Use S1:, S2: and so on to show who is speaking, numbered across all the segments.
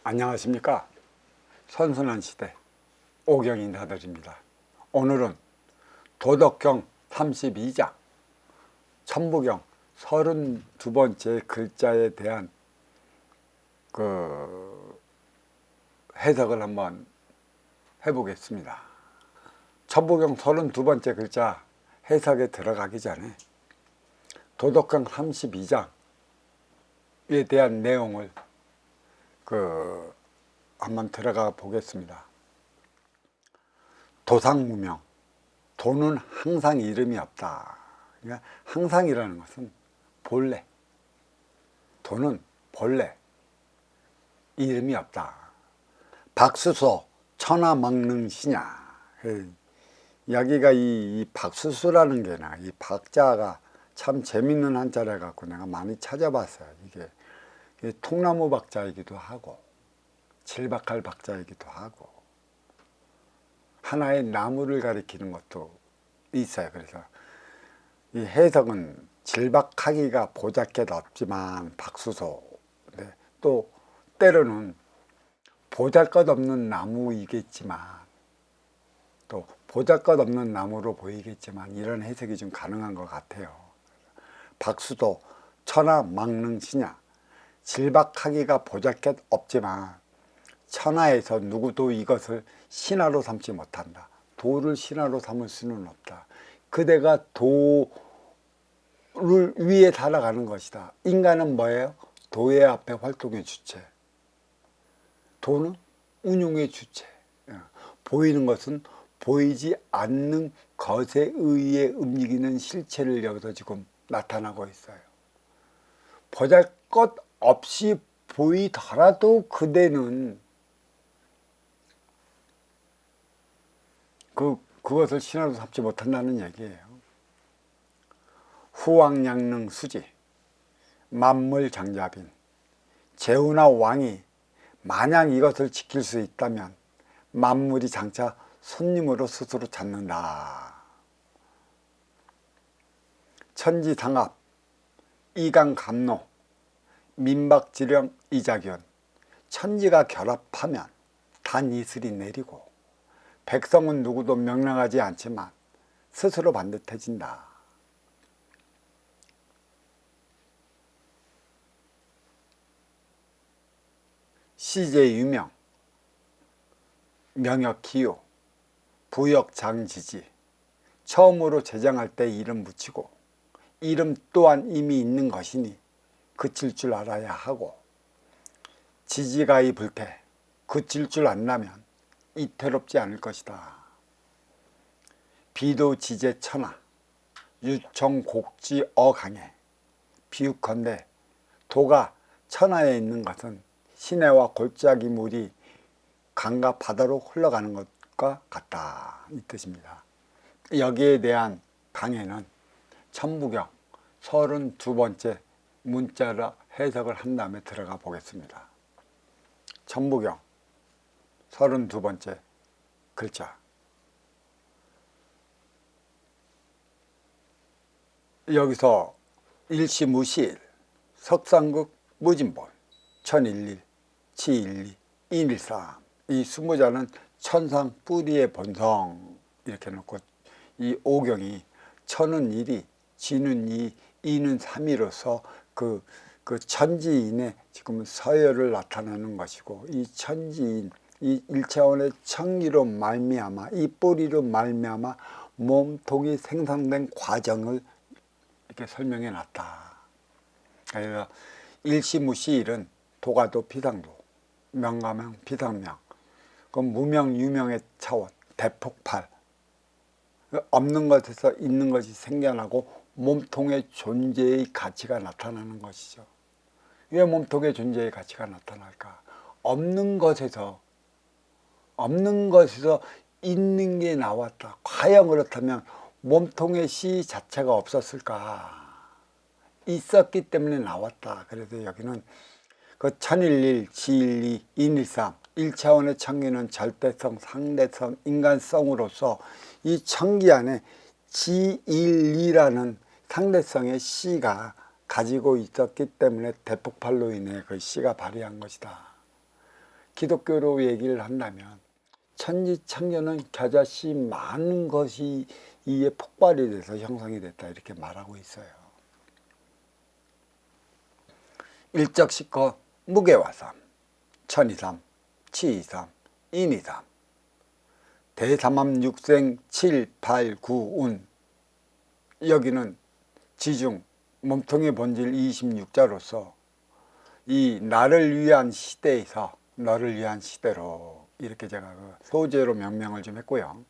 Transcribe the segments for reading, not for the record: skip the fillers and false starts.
S1: 안녕하십니까. 선순환 시대 오경 인사드립니다. 오늘은 도덕경 32장 천부경 32번째 글자에 대한 해석을 한번 해보겠습니다. 천부경 32번째 글자 해석에 들어가기 전에 도덕경 32장에 대한 내용을 한번 들어가 보겠습니다. 도상무명, 도는 항상 이름이 없다. 그러니까 항상이라는 것은 본래, 도는 본래 이름이 없다. 박수소 천하망릉시냐. 여기가 이 박수수라는 게나 이 박자가 참 재밌는 한자래 갖고 내가 많이 찾아봤어요. 이게 통나무 박자이기도 하고 질박할 박자이기도 하고 하나의 나무를 가리키는 것도 있어요. 그래서 이 해석은 질박하기가 보잘것 없지만 박수소, 또 때로는 보잘것없는 나무이겠지만 또 보잘것없는 나무로 보이겠지만 이런 해석이 좀 가능한 것 같아요. 박수도 천하망릉시냐, 질박하기가 보잘것 없지만 천하에서 누구도 이것을 신하로 삼지 못한다. 도를 신하로 삼을 수는 없다. 그대가 도를 위에 살아가는 것이다. 인간은 뭐예요? 도의 앞에 활동의 주체, 도는 운용의 주체. 보이는 것은 보이지 않는 것에 의해 움직이는 실체를 여기서 지금 나타나고 있어요. 보잘것 없이 보이더라도 그대는 그것을 신하로 삼지 못한다는 얘기예요. 후왕양릉 수지 만물장자빈, 제후나 왕이 만약 이것을 지킬 수 있다면 만물이 장차 손님으로 스스로 찾는다. 천지상합 이강감노 민박지령 이자견, 천지가 결합하면 단 이슬이 내리고 백성은 누구도 명랑하지 않지만 스스로 반듯해진다. 시제유명, 명역기요, 부역장지지. 처음으로 제정할 때 이름 붙이고 이름 또한 이미 있는 것이니 그칠 줄 알아야 하고, 지지가이 불태, 그칠 줄 안다면 이태롭지 않을 것이다. 비도지제천하 유청곡지 어강에, 비유컨대 도가 천하에 있는 것은 시내와 골짜기 물이 강과 바다로 흘러가는 것과 같다, 이 뜻입니다. 여기에 대한 강에는 천부경 32번째 문자로 해석을 한 다음에 들어가 보겠습니다. 천부경 32번째 글자. 여기서 일시무시일, 석상극 무진본, 천일일, 치일리, 인일삼, 이 수무자는 천상 뿌리의 본성 이렇게 놓고 이 오경이 천은 일이, 지는 이, 이는 삼이로서 그 천지인의 지금 서열을 나타내는 것이고, 이 천지인, 이 일차원의 천기로 말미암아, 이 뿌리로 말미암아 몸통이 생성된 과정을 이렇게 설명해 놨다. 그래서 일시무시일은 도가도 비상도, 명가명 비상명, 그 무명 유명의 차원, 대폭발, 없는 것에서 있는 것이 생겨나고 몸통의 존재의 가치가 나타나는 것이죠. 왜 몸통의 존재의 가치가 나타날까? 없는 것에서 있는 게 나왔다. 과연 그렇다면 몸통의 시 자체가 없었을까? 있었기 때문에 나왔다. 그래서 여기는 그 천일일, 지일리, 인일삼, 1차원의 천기는 절대성, 상대성, 인간성으로서 이 천기 안에 지일리라는 상대성의 시가 가지고 있었기 때문에 대폭발로 인해 그 시가 발휘한 것이다. 기독교로 얘기를 한다면 천지창조는 겨자씨 많은 것이 이에 폭발이 돼서 형성이 됐다 이렇게 말하고 있어요. 일적시커 무게화삼, 천이삼, 치이삼, 인이삼, 대삼합육생 7, 8, 9, 운. 여기는 지중 몸통의 본질 26자로서 이 나를 위한 시대에서 너를 위한 시대로 이렇게 제가 그 소재로 명명을 좀 했고요.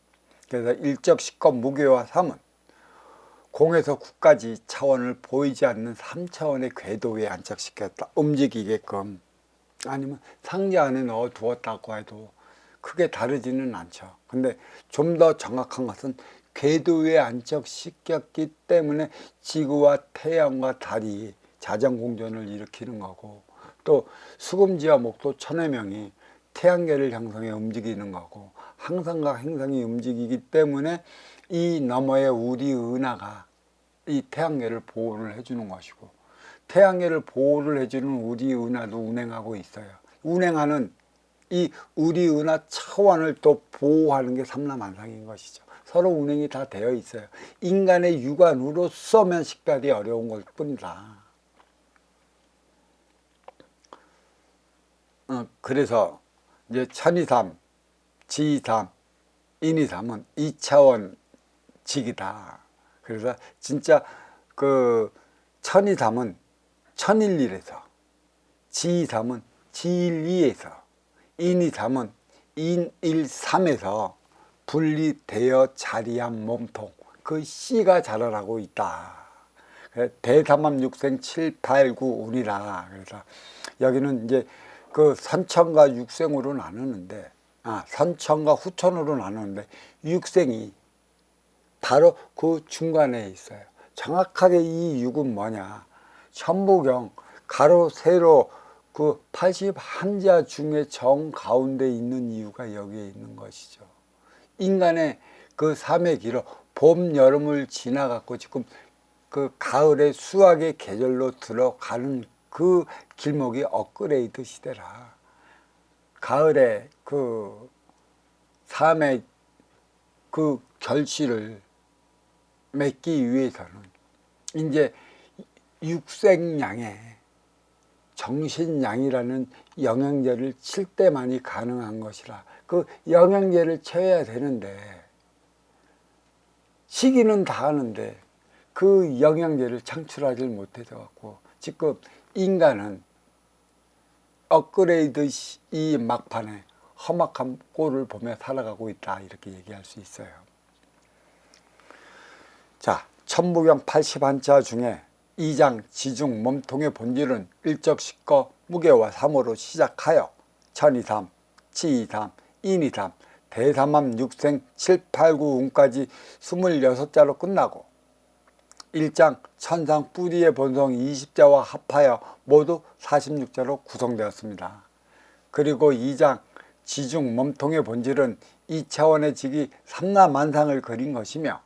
S1: 그래서 일적시커 무게화삼은 공에서 구까지 차원을 보이지 않는 3차원의 궤도에 안착시켰다. 움직이게끔, 아니면 상자 안에 넣어 두었다고 해도 크게 다르지는 않죠. 근데 좀 더 정확한 것은 궤도에 안착시켰기 때문에 지구와 태양과 달이 자전공전을 일으키는 거고, 또 수금지와 목도 천해명이 태양계를 형성해 움직이는 거고, 항성과 행성이 움직이기 때문에 이 너머의 우리 은하가 이 태양계를 보호를 해주는 것이고, 태양계를 보호를 해주는 우리 은하도 운행하고 있어요. 운행하는 이 우리 은하 차원을 또 보호하는 게 삼라만상인 것이죠. 서로 운행이 다 되어 있어요. 인간의 육안으로서만 식별이 어려운 것 뿐이다. 그래서 이제 천이삼, 지이삼, 인이삼은 2차원 직이다. 그래서 진짜 그 천이삼은 천일일에서, 지이삼은 지일이에서, 인이삼은 인일삼에서 분리되어 자리한 몸통, 그 씨가 자라나고 있다. 대삼합육생 7, 8, 9 운이라. 그래서 여기는 이제 그 선천과 육생으로 나누는데, 선천과 후천으로 나누는데 육생이 바로 그 중간에 있어요. 정확하게 이 육은 뭐냐, 천부경 가로 세로 그 81자 중에 정 가운데 있는 이유가 여기에 있는 것이죠. 인간의 그 삶의 길어 봄, 여름을 지나갔고 지금 그 가을의 수확의 계절로 들어가는 그 길목이 업그레이드 시대라. 가을에 그 삶의 그 결실을 맺기 위해서는 이제 육생양에 정신양이라는 영양제를 칠 때만이 가능한 것이라. 그 영양제를 쳐야 되는데, 시기는 다 하는데 그 영양제를 창출하지 못해서 갖고 지금 인간은 업그레이드 이 막판에 험악한 꼴을 보며 살아가고 있다, 이렇게 얘기할 수 있어요. 자, 천부경 81자 중에 2장 지중 몸통의 본질은 일적시커 무게화삼으로 시작하여 천이삼, 치이삼, 인이삼, 대삼합육생 7, 8, 9 운까지 26자로 끝나고 1장 천상 뿌리의 본성 20자와 합하여 모두 46자로 구성되었습니다. 그리고 2장 지중 몸통의 본질은 2차원의 직이 삼라만상을 그린 것이며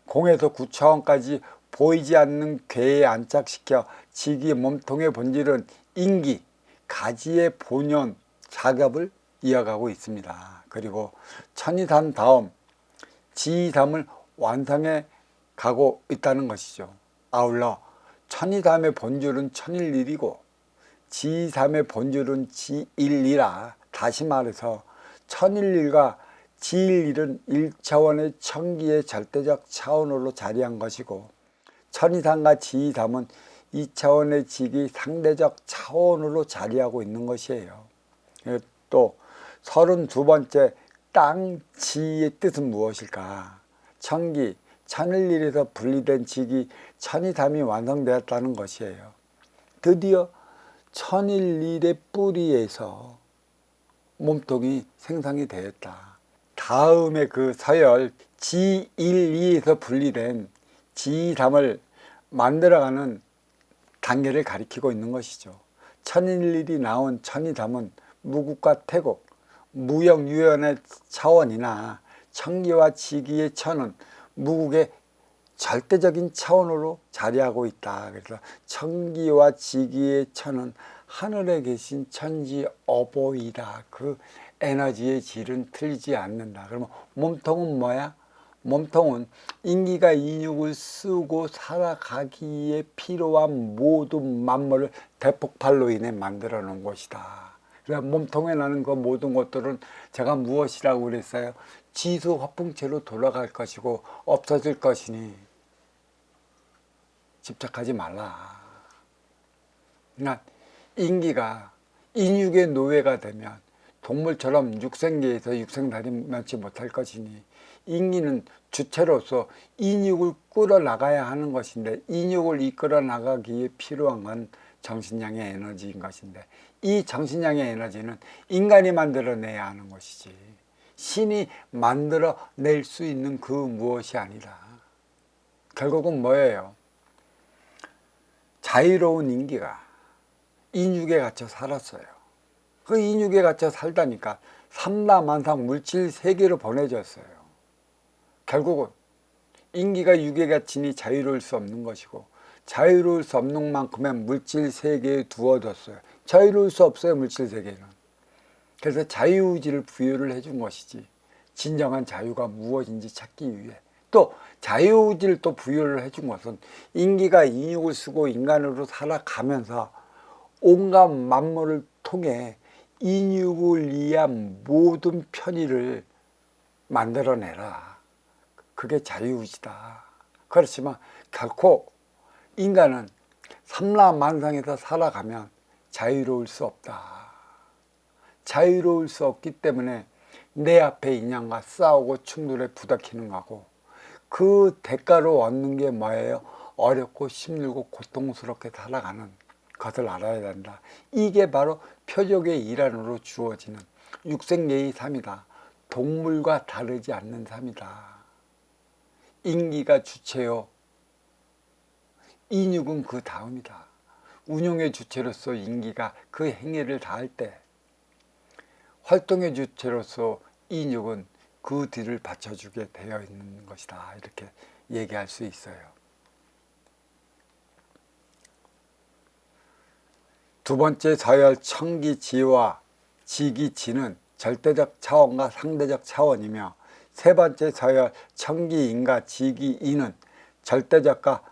S1: 공에서 9차원까지 보이지 않는 궤에 안착시켜 직이 몸통의 본질은 인기, 가지의 본연, 작업을 이어가고 있습니다. 그리고 천이삼 다음 지이삼을 완성해 가고 있다는 것이죠. 아울러 천이삼의 본질은 천일일이고 지이삼의 본질은 지일이라. 다시 말해서 천일일과 지일일은 1차원의 천기의 절대적 차원으로 자리한 것이고, 천이삼과 지이삼은 2차원의 직이 상대적 차원으로 자리하고 있는 것이에요. 또 32번째 땅지의 뜻은 무엇일까? 천기, 천일일에서 분리된 직이 천이삼이 완성되었다는 것이에요. 드디어 천일일의 뿌리에서 몸통이 생성이 되었다. 다음에 그 서열 지일이에서 분리된 지삼을 만들어가는 단계를 가리키고 있는 것이죠. 천일일이 나온 천이삼은 무국과 태국, 무역유연의 차원이나 천기와 지기의 천은 무국의 절대적인 차원으로 자리하고 있다. 그래서 천기와 지기의 천은 하늘에 계신 천지 어보이다. 그 에너지의 질은 틀리지 않는다. 그러면 몸통은 뭐야? 몸통은 인기가 인육을 쓰고 살아가기에 필요한 모든 만물을 대폭발로 인해 만들어 놓은 것이다. 그래서 몸통에 나는 그 모든 것들은 제가 무엇이라고 그랬어요? 지수 화풍체로 돌아갈 것이고 없어질 것이니 집착하지 말라. 그러니까 인기가 인육의 노예가 되면 동물처럼 육생계에서 육생달이 면치 못할 것이니 인기는 주체로서 인육을 끌어나가야 하는 것인데 인육을 이끌어 나가기에 필요한 건 정신량의 에너지인 것인데 이 정신량의 에너지는 인간이 만들어내야 하는 것이지 신이 만들어낼 수 있는 그 무엇이 아니라 결국은 뭐예요? 자유로운 인기가 인육에 갇혀 살았어요. 그 인육에 갇혀 살다니까 삼라만상 물질 세계로 보내졌어요. 결국은 인기가 육에 갇히니 자유로울 수 없는 것이고 자유로울 수 없는 만큼의 물질 세계에 두어졌어요. 자유로울 수 없어요, 물질 세계는. 그래서 자유의지를 부여를 해준 것이지 진정한 자유가 무엇인지 찾기 위해 또 자유의지를 또 부여를 해준 것은 인기가 인육을 쓰고 인간으로 살아가면서 온갖 만물을 통해 인육을 위한 모든 편의를 만들어내라. 그게 자유의지다. 그렇지만 결코 인간은 삼라만상에서 살아가면 자유로울 수 없다. 자유로울 수 없기 때문에 내 앞에 인연과 싸우고 충돌에 부닥치는 거고 그 대가로 얻는 게 뭐예요? 어렵고 힘들고 고통스럽게 살아가는 것을 알아야 된다. 이게 바로 표적의 일환으로 주어지는 육생계의 삶이다. 동물과 다르지 않는 삶이다. 인기가 주체요. 인육은 그 다음이다. 운용의 주체로서 인기가 그 행위를 다할 때 활동의 주체로서 인육은 그 뒤를 받쳐주게 되어 있는 것이다. 이렇게 얘기할 수 있어요. 두 번째 서열 청기지와 지기지는 절대적 차원과 상대적 차원이며 세 번째 서열 청기인과 지기인은 절대적과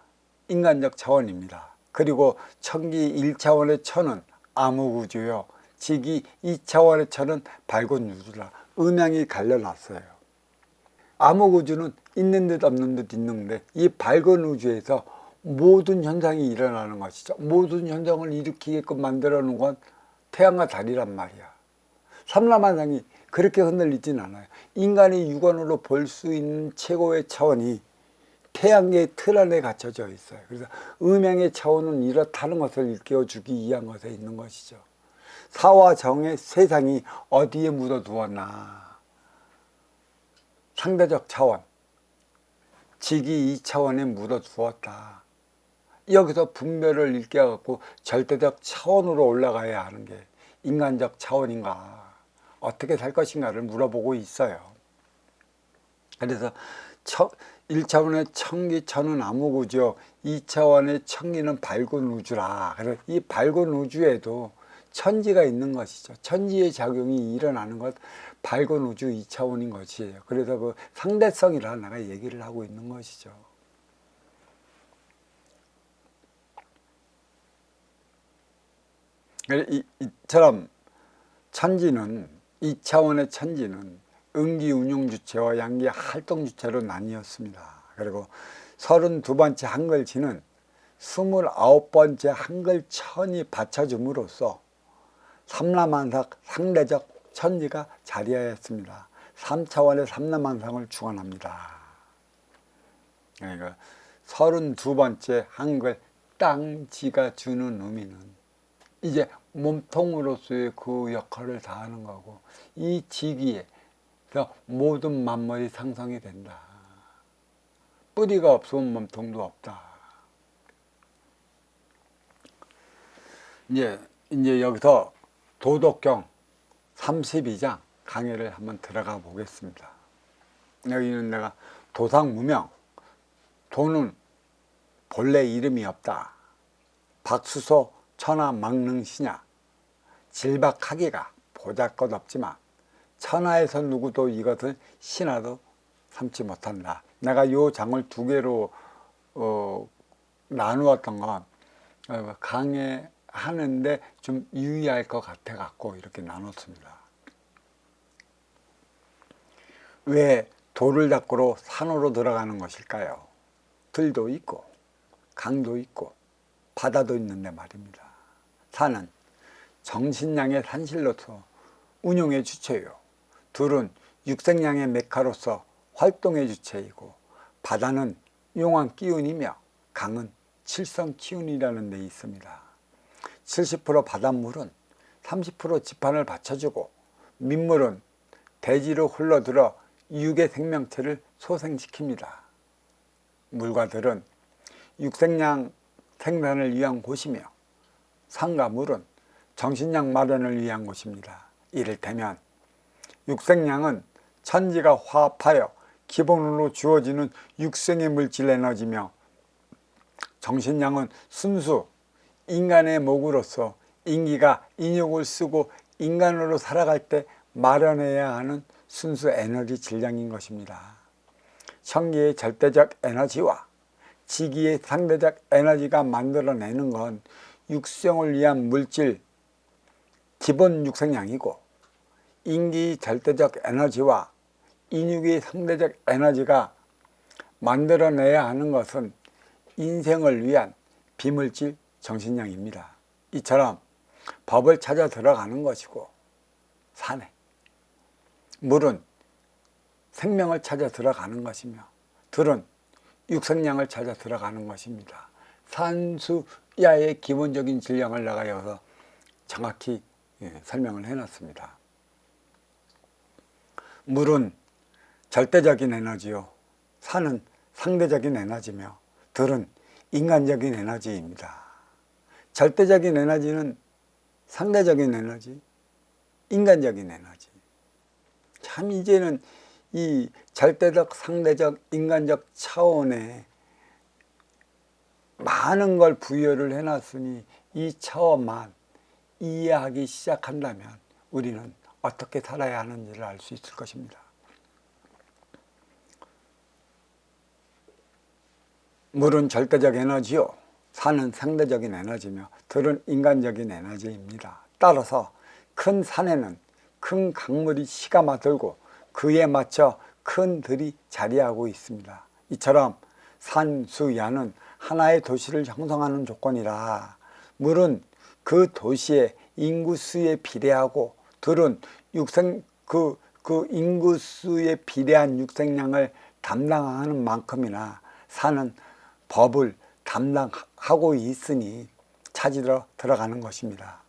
S1: 인간적 차원입니다. 그리고 청기 1차원의 천은 암흑우주요. 지기 2차원의 천은 밝은 우주라 음양이 갈려놨어요. 암흑우주는 있는 듯 없는 듯 있는데 이 밝은 우주에서 모든 현상이 일어나는 것이죠. 모든 현상을 일으키게끔 만들어 놓은 건 태양과 달이란 말이야. 삼라만상이 그렇게 흔들리진 않아요. 인간이 육안으로 볼 수 있는 최고의 차원이 태양계의 틀 안에 갇혀져 있어요. 그래서 음양의 차원은 이렇다는 것을 일깨워주기 위한 것에 있는 것이죠. 사와 정의 세상이 어디에 묻어두었나. 상대적 차원, 지기 2차원에 묻어두었다. 여기서 분별을 일깨워갖고 절대적 차원으로 올라가야 하는 게 인간적 차원인가, 어떻게 살 것인가를 물어보고 있어요. 그래서 1차원의 청기천은 암흑우주요, 2차원의 청기는 밝은 우주라. 그래서 이 밝은 우주에도 천지가 있는 것이죠. 천지의 작용이 일어나는 것, 밝은 우주 2차원인 것이에요. 그래서 그 상대성이라 내가 얘기를 하고 있는 것이죠. 이처럼 천지는 2차원의 천지는 음기 운용 주체와 양기 활동 주체로 나뉘었습니다. 그리고 32번째 한글지는 29번째 한글천이 받쳐줌으로써 삼라만상 상대적 천지가 자리하였습니다. 3차원의 삼라만상을 주관합니다. 그러니까 32번째 한글 땅지가 주는 의미는 이제 몸통으로서의 그 역할을 다하는 거고 이 지기에서 모든 만물이 상상이 된다. 뿌리가 없으면 몸통도 없다. 이제 여기서 도덕경 32장 강의를 한번 들어가 보겠습니다. 여기는 내가 도상무명, 도는 본래 이름이 없다. 박수소 천하망능시냐, 질박하기가 보잘것없지만 천하에서 누구도 이것을 신하로 삼지 못한다. 내가 요 장을 두 개로 나누었던 건 강해하는데 좀 유의할 것 같아 갖고 이렇게 나눴습니다. 왜 돌을 닦으러 산으로 들어가는 것일까요? 들도 있고 강도 있고 바다도 있는데 말입니다. 산은 정신량의 산실로서 운용의 주체요. 둘은 육생량의 메카로서 활동의 주체이고, 바다는 용왕 기운이며 강은 칠성 기운이라는 데 있습니다. 70% 바닷물은 30% 지판을 받쳐주고, 민물은 대지로 흘러들어 육의 생명체를 소생시킵니다. 물과들은 육생량 생산을 위한 곳이며, 산과 물은 정신량 마련을 위한 곳입니다. 이를테면 육생량은 천지가 화합하여 기본으로 주어지는 육생의 물질 에너지며, 정신량은 순수 인간의 목으로서 인기가 인욕을 쓰고 인간으로 살아갈 때 마련해야 하는 순수 에너지 질량인 것입니다. 천기의 절대적 에너지와 지기의 상대적 에너지가 만들어내는 건 육성을 위한 물질 기본 육생량이고, 인기의 절대적 에너지와 인육의 상대적 에너지가 만들어내야 하는 것은 인생을 위한 비물질 정신량입니다. 이처럼 법을 찾아 들어가는 것이고, 산에 물은 생명을 찾아 들어가는 것이며, 들은 육생량을 찾아 들어가는 것입니다. 산수야의 기본적인 질량을 내가 여기서 정확히 설명을 해놨습니다. 물은 절대적인 에너지요, 산은 상대적인 에너지며, 들은 인간적인 에너지입니다. 절대적인 에너지는 상대적인 에너지, 인간적인 에너지. 참 이제는 이 절대적, 상대적, 인간적 차원에 많은 걸 부여를 해놨으니 이 차원만 이해하기 시작한다면 우리는 어떻게 살아야 하는지를 알 수 있을 것입니다. 물은 절대적 에너지요, 산은 상대적인 에너지며, 들은 인간적인 에너지입니다. 따라서 큰 산에는 큰 강물이 시가마들고 그에 맞춰 큰 들이 자리하고 있습니다. 이처럼 산수야는 하나의 도시를 형성하는 조건이라, 물은 그 도시의 인구수에 비례하고, 들은 그 인구수에 비례한 육생량을 담당하는 만큼이나 산은 법을 담당하고 있으니 찾으러 들어가는 것입니다.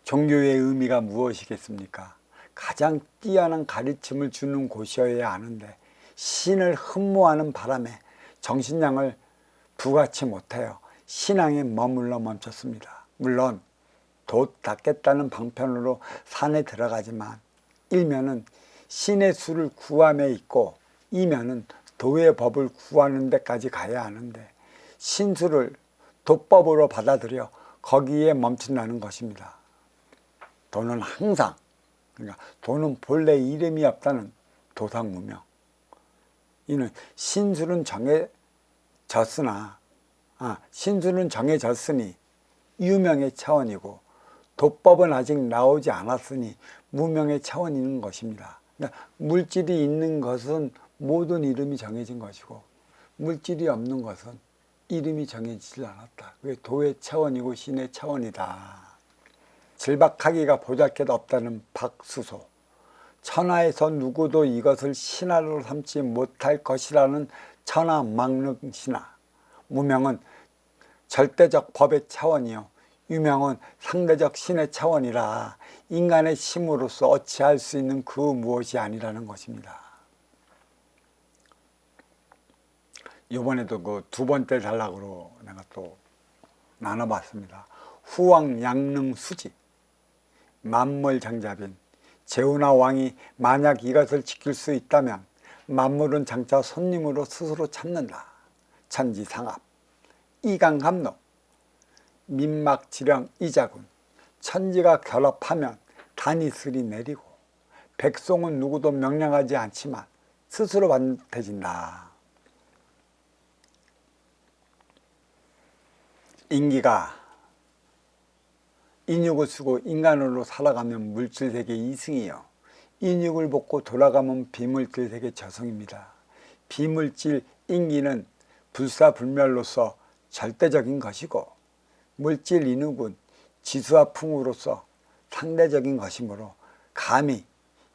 S1: 종교의 의미가 무엇이겠습니까? 가장 뛰어난 가르침을 주는 곳이어야 하는데, 신을 흠모하는 바람에 정신량을 부가치 못하여 신앙에 머물러 멈췄습니다. 물론 돛 닦겠다는 방편으로 산에 들어가지만, 일면은 신의 수를 구함에 있고, 이면은 도의 법을 구하는 데까지 가야 하는데, 신수를 도법으로 받아들여 거기에 멈춘다는 것입니다. 도는 항상, 그러니까 도는 본래 이름이 없다는 도상무명. 이는 신수는 정해졌으니 유명의 차원이고, 도법은 아직 나오지 않았으니 무명의 차원인 것입니다. 그러니까 물질이 있는 것은 모든 이름이 정해진 것이고, 물질이 없는 것은 이름이 정해지지 않았다. 그게 도의 차원이고 신의 차원이다. 질박하기가 보잘것없다는 박수소, 천하에서 누구도 이것을 신하로 삼지 못할 것이라는 천하망릉신하. 무명은 절대적 법의 차원이요, 유명은 상대적 신의 차원이라 인간의 힘으로서 어찌할 수 있는 그 무엇이 아니라는 것입니다. 이번에도 그 두 번째 단락으로 내가 또 나눠봤습니다. 후왕양릉수지, 만물장잡인 제후나 왕이 만약 이것을 지킬 수 있다면 만물은 장차 손님으로 스스로 참는다. 천지상합, 이강감록, 민막지령 이자군. 천지가 결합하면 단이슬이 내리고 백성은 누구도 명령하지 않지만 스스로 반듯해진다. 인기가 인육을 쓰고 인간으로 살아가면 물질세계 이승이요, 인육을 벗고 돌아가면 비물질 세계 저승입니다. 비물질 인기는 불사불멸로서 절대적인 것이고 물질 인육은 지수와 풍우로서 상대적인 것이므로 감히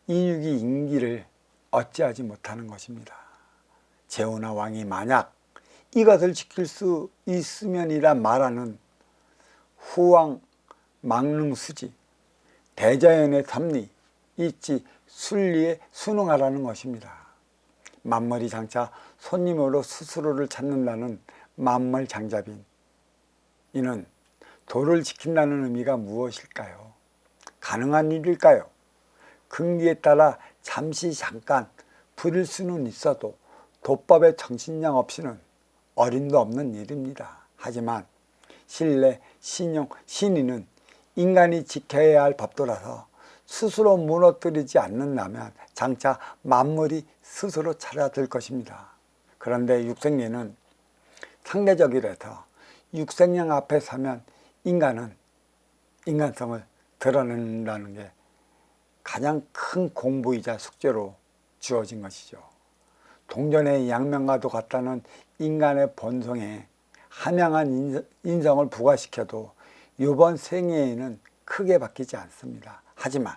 S1: 인육이 인기를 어찌하지 못하는 것입니다. 제후나 왕이 만약 이것을 지킬 수 있으면이라 말하는 후왕 망릉수지 대자연의 섭리 있지 순리에 순응하라는 것입니다. 만물이 장차 손님으로 스스로를 찾는다는 만물장잡인 이는 도를 지킨다는 의미가 무엇일까요? 가능한 일일까요? 근기에 따라 잠깐 부릴 수는 있어도 도법의 정신력 없이는 어림도 없는 일입니다. 하지만 신뢰, 신용, 신의는 인간이 지켜야 할 법도라서 스스로 무너뜨리지 않는다면 장차 만물이 스스로 차려들 것입니다. 그런데 육생리는 상대적이라서 육생령 앞에 서면 인간은 인간성을 드러낸다는 게 가장 큰 공부이자 숙제로 주어진 것이죠. 동전의 양면과도 같다는 인간의 본성에 함양한 인성을 부과시켜도 이번 생애에는 크게 바뀌지 않습니다. 하지만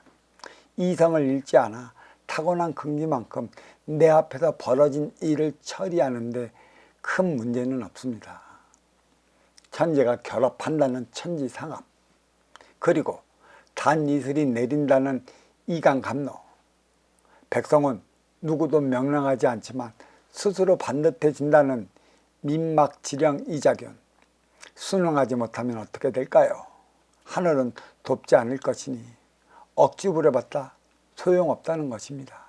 S1: 이성을 잃지 않아 타고난 근기만큼 내 앞에서 벌어진 일을 처리하는데 큰 문제는 없습니다. 천재가 결합한다는 천지상합, 그리고 단이슬이 내린다는 이강감로, 백성은 누구도 명령하지 않지만 스스로 반듯해진다는 민막지령 이자견, 순응하지 못하면 어떻게 될까요? 하늘은 돕지 않을 것이니 억지 부려봤자 소용없다는 것입니다.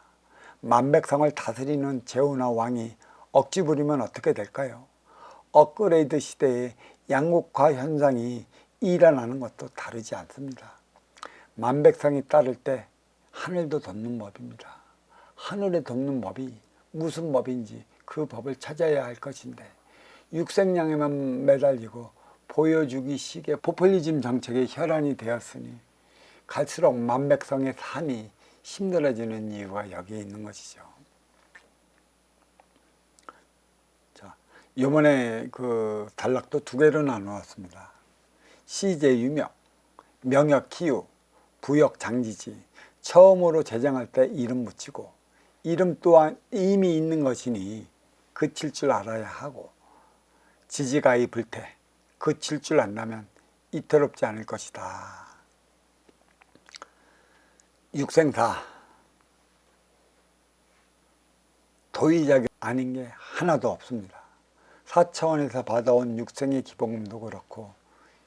S1: 만백성을 다스리는 제후나 왕이 억지 부리면 어떻게 될까요? 업그레이드 시대에 양극화 현상이 일어나는 것도 다르지 않습니다. 만백성이 따를 때 하늘도 돕는 법입니다. 하늘에 돕는 법이 무슨 법인지 그 법을 찾아야 할 것인데 육생량에만 매달리고 보여주기 식의 포퓰리즘 정책의 혈안이 되었으니 갈수록 만백성의 삶이 힘들어지는 이유가 여기에 있는 것이죠. 자, 이번에 그 단락도 두 개로 나누었습니다. 시제 유명, 명역 기유, 부역 장지지. 처음으로 제정할 때 이름 붙이고 이름 또한 이미 있는 것이니 그칠 줄 알아야 하고 지지가히 불태 그칠 줄 안다면 이태롭지 않을 것이다. 육생사 도의적이 아닌 게 하나도 없습니다. 4차원에서 받아온 육생의 기본금도 그렇고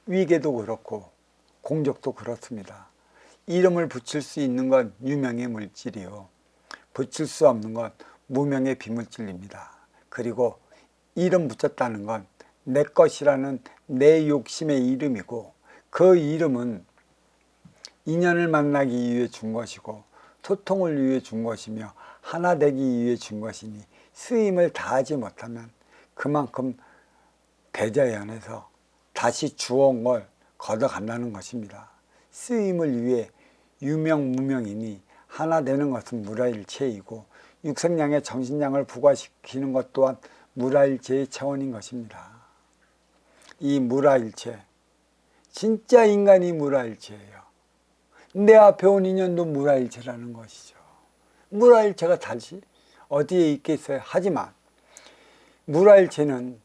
S1: 위계도 그렇고 공적도 그렇습니다. 이름을 붙일 수 있는 건 유명의 물질이요, 붙일 수 없는 건 무명의 비물질입니다. 그리고 이름 붙였다는 건 내 것이라는 내 욕심의 이름이고 그 이름은 인연을 만나기 위해 준 것이고 소통을 위해 준 것이며 하나 되기 위해 준 것이니 쓰임을 다하지 못하면 그만큼 대자연에서 다시 주온 걸 걷어간다는 것입니다. 쓰임을 위해 유명 무명이니 하나 되는 것은 무라일체이고 육생량의 정신량을 부과시키는 것 또한 무라일체의 차원인 것입니다. 이 무라일체, 진짜 인간이 무라일체예요. 내 앞에 온 인연도 무라일체라는 것이죠. 무라일체가 다시 어디에 있겠어요? 하지만 무라일체는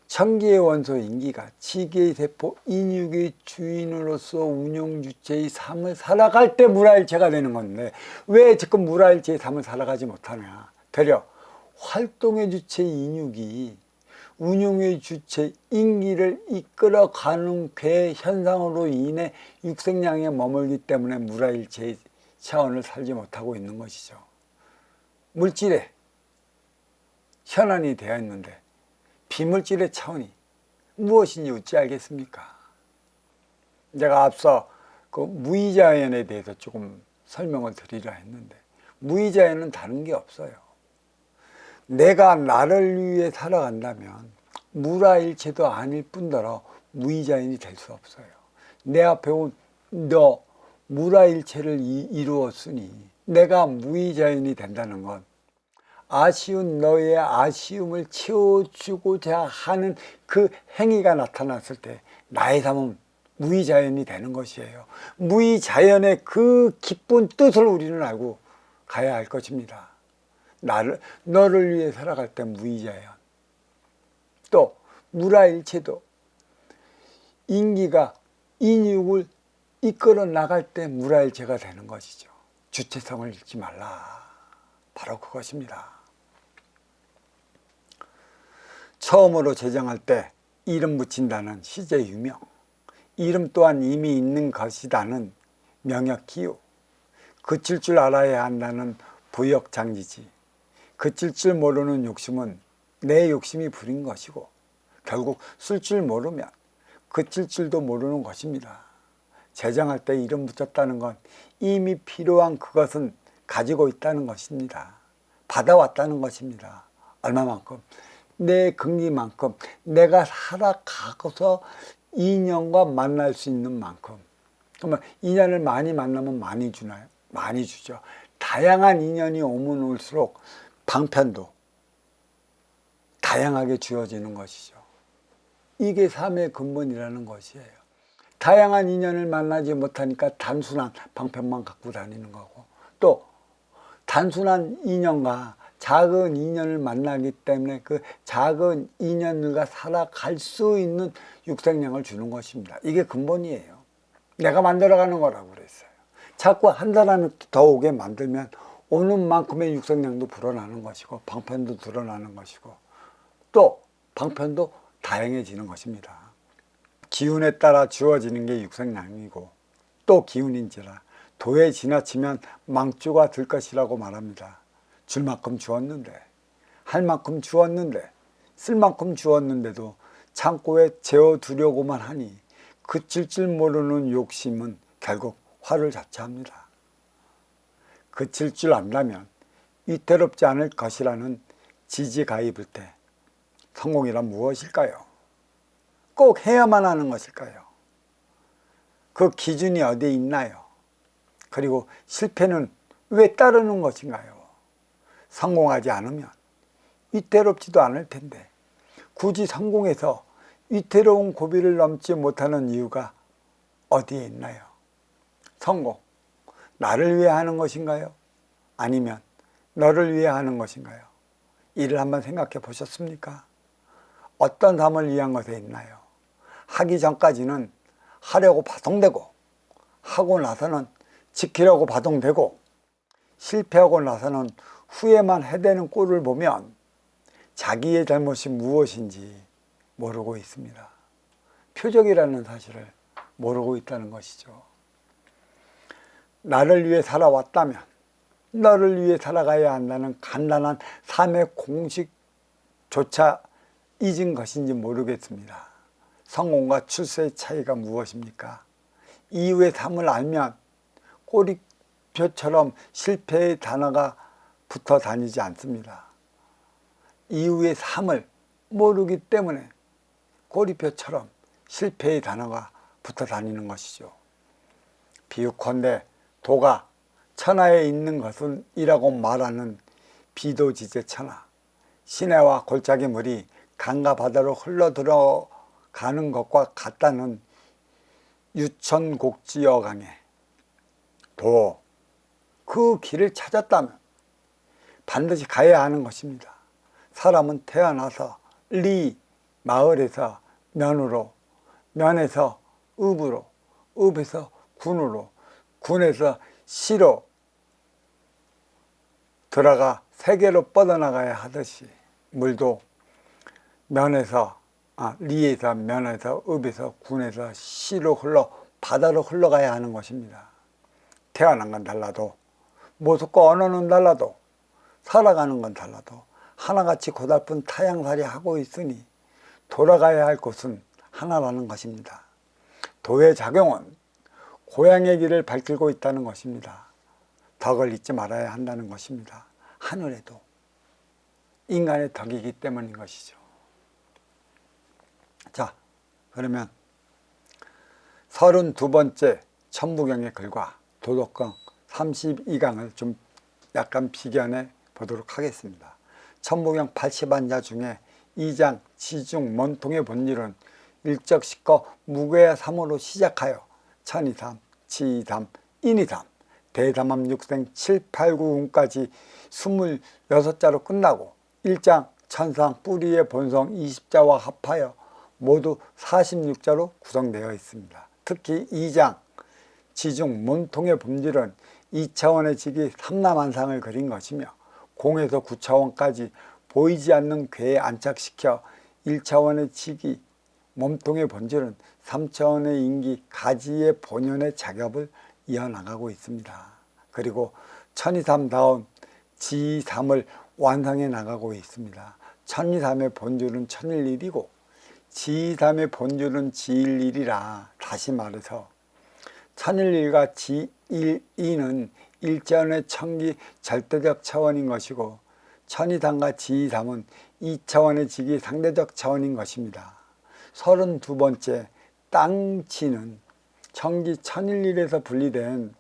S1: 천기의 원소 인기가 지계의 세포 인육의 주인으로서 운용주체의 삶을 살아갈 때 무라일체가 되는 건데 왜 지금 무라일체의 삶을 살아가지 못하냐. 되려 활동의 주체 인육이 운용의 주체 인기를 이끌어가는 괴 현상으로 인해 육생량에 머물기 때문에 무라일체의 차원을 살지 못하고 있는 것이죠. 물질에 현안이 되어 있는데 비물질의 차원이 무엇인지 어찌 알겠습니까? 제가 앞서 그 무의자연에 대해서 조금 설명을 드리려 했는데, 무의자연은 다른 게 없어요. 내가 나를 위해 살아간다면 무라일체도 아닐 뿐더러 무의자연이 될 수 없어요. 내 앞에 온 너 무라일체를 이루었으니 내가 무의자연이 된다는 건 아쉬운 너의 아쉬움을 채워주고자 하는 그 행위가 나타났을 때 나의 삶은 무의자연이 되는 것이에요. 무의자연의 그 기쁜 뜻을 우리는 알고 가야 할 것입니다. 너를 위해 살아갈 때 무의자연. 또 무라일체도 인기가 인육을 이끌어 나갈 때 무라일체가 되는 것이죠. 주체성을 잃지 말라. 바로 그것입니다. 처음으로 제정할 때 이름 붙인다는 시제 유명, 이름 또한 이미 있는 것이다는 명역 기유, 그칠 줄 알아야 한다는 부역 장지지, 그칠 줄 모르는 욕심은 내 욕심이 부린 것이고 결국 쓸 줄 모르면 그칠 줄도 모르는 것입니다. 제정할 때 이름 붙였다는 건 이미 필요한 그것은 가지고 있다는 것입니다. 받아왔다는 것입니다. 얼마만큼? 내 긍기만큼, 내가 살아가고서 인연과 만날 수 있는 만큼. 그러면 인연을 많이 만나면 많이 주나요? 많이 주죠. 다양한 인연이 오면 올수록 방편도 다양하게 주어지는 것이죠. 이게 삶의 근본이라는 것이에요. 다양한 인연을 만나지 못하니까 단순한 방편만 갖고 다니는 거고, 또 단순한 인연과 작은 인연을 만나기 때문에 그 작은 인연들과 살아갈 수 있는 육생량을 주는 것입니다. 이게 근본이에요. 내가 만들어가는 거라고 그랬어요. 자꾸 한 사람이 더 오게 만들면 오는 만큼의 육생량도 불어나는 것이고 방편도 드러나는 것이고 또 방편도 다양해지는 것입니다. 기운에 따라 주어지는 게 육생량이고 또 기운인지라 도에 지나치면 망주가 들 것이라고 말합니다. 줄 만큼 주었는데, 할 만큼 주었는데, 쓸 만큼 주었는데도 창고에 재워두려고만 하니 그칠 줄 모르는 욕심은 결국 화를 자초합니다. 그칠 줄 안다면 위태롭지 않을 것이라는 지지가입을 때 성공이란 무엇일까요? 꼭 해야만 하는 것일까요? 그 기준이 어디에 있나요? 그리고 실패는 왜 따르는 것인가요? 성공하지 않으면 위태롭지도 않을 텐데 굳이 성공해서 위태로운 고비를 넘지 못하는 이유가 어디에 있나요? 성공, 나를 위해 하는 것인가요? 아니면 너를 위해 하는 것인가요? 이를 한번 생각해 보셨습니까? 어떤 삶을 위한 것에 있나요? 하기 전까지는 하려고 바동되고 하고 나서는 지키려고 바동되고 실패하고 나서는 후회만 해대는 꼴을 보면 자기의 잘못이 무엇인지 모르고 있습니다. 표적이라는 사실을 모르고 있다는 것이죠. 나를 위해 살아왔다면 너를 위해 살아가야 한다는 간단한 삶의 공식조차 잊은 것인지 모르겠습니다. 성공과 출세의 차이가 무엇입니까? 이후의 삶을 알면 꼬리표처럼 실패의 단어가 붙어 다니지 않습니다. 이후의 삶을 모르기 때문에 꼬리표처럼 실패의 단어가 붙어 다니는 것이죠. 비유컨대 도가 천하에 있는 것은 이라고 말하는 비도지제 천하, 시내와 골짜기 물이 강과 바다로 흘러들어가는 것과 같다는 유천곡지여강에 도, 그 길을 찾았다면 반드시 가야 하는 것입니다. 사람은 태어나서 리, 마을에서 면으로, 면에서 읍으로, 읍에서 군으로, 군에서 시로 들어가 세계로 뻗어나가야 하듯이 물도 리에서 면에서 읍에서 군에서 시로 바다로 흘러가야 하는 것입니다. 태어난 건 달라도 모습과 언어는 달라도 살아가는 건 달라도 하나같이 고달픈 타향살이 하고 있으니 돌아가야 할 곳은 하나라는 것입니다. 도의 작용은 고향의 길을 밝히고 있다는 것입니다. 덕을 잊지 말아야 한다는 것입니다. 하늘에도 인간의 덕이기 때문인 것이죠. 자, 그러면 32번째 천부경의 글과 도덕경 32강을 좀 약간 비견해 보도록 하겠습니다. 천부경 80안자 중에 2장 지중 원통의 본질은 일적식거 무괴의 삼으로 시작하여 천이삼, 지이삼, 인이삼, 대담함 육생 7, 8, 9운까지 26자로 끝나고 1장 천상 뿌리의 본성 20자와 합하여 모두 46자로 구성되어 있습니다. 특히 2장 지중 문통의 본질은 2차원의 직이 삼라만상을 그린 것이며 공에서 9차원까지 보이지 않는 괴에 안착시켜 1차원의 직이 몸통의 본질은 3차원의 인기 가지의 본연의 작업을 이어나가고 있습니다. 그리고 천이삼다운 지삼을 완성해 나가고 있습니다. 천이삼의 본질은 천일일이고 지삼의 본질은 지일일이라, 다시 말해서 천일일과 지일이는 일차원의 천기 절대적 차원인 것이고 천이삼과 지이삼은 2차원의 직이 상대적 차원인 것입니다. 32번째 땅지는 천기 천일일에서 분리된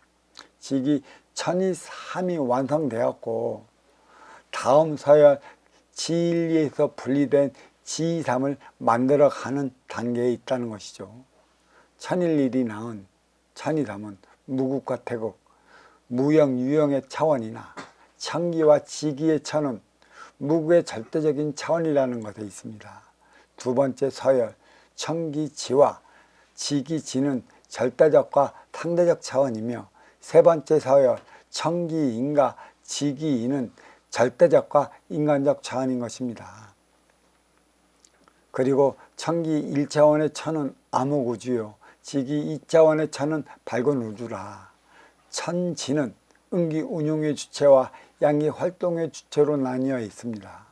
S1: 직이 천이삼이 완성되었고 다음 서열 지일리에서 분리된 지이삼을 만들어가는 단계에 있다는 것이죠. 천일일이 낳은 천이삼은 무국과 태국, 무형, 유형의 차원이나 천기와 지기의 천은 무국의 절대적인 차원이라는 것에 있습니다. 두 번째 서열 천기지와 지기지는 절대적과 상대적 차원이며 세 번째 서열 천기인과 지기인은 절대적과 인간적 차원인 것입니다. 그리고 천기 1차원의 천은 암흑우주요 지기 2차원의 천은 밝은 우주라. 천지는 음기 운용의 주체와 양기 활동의 주체로 나뉘어 있습니다.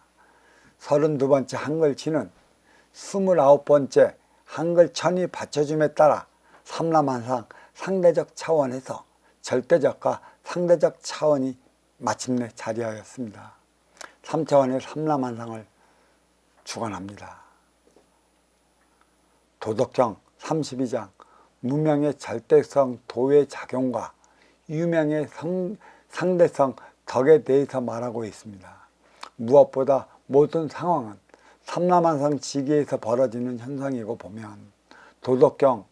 S1: 32번째 한글지는 29번째 한글 천이 받쳐줌에 따라 삼라만상 상대적 차원에서 절대적과 상대적 차원이 마침내 자리하였습니다. 3차원의 삼라만상을 주관합니다. 도덕경 32장 무명의 절대성 도의 작용과 유명의 상대성 덕에 대해서 말하고 있습니다. 무엇보다 모든 상황은 삼라만상 지기에서 벌어지는 현상이고 보면 도덕경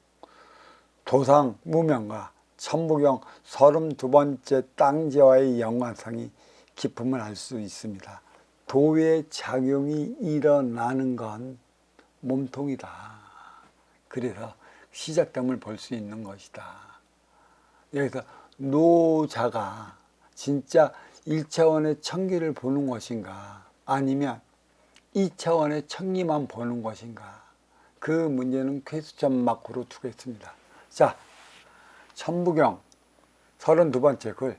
S1: 도상 무명과 천부경 32번째 땅지와의 연관성이 깊음을 알 수 있습니다. 도의 작용이 일어나는 건 몸통이다. 그래서 시작점을 볼 수 있는 것이다. 여기서 노자가 진짜 1차원의 천기를 보는 것인가 아니면 2차원의 천기만 보는 것인가, 그 문제는 퀘스천 마크로 두겠습니다. 자, 천부경 32번째 글,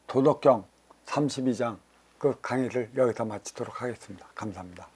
S1: 도덕경 32장 그 강의를 여기서 마치도록 하겠습니다. 감사합니다.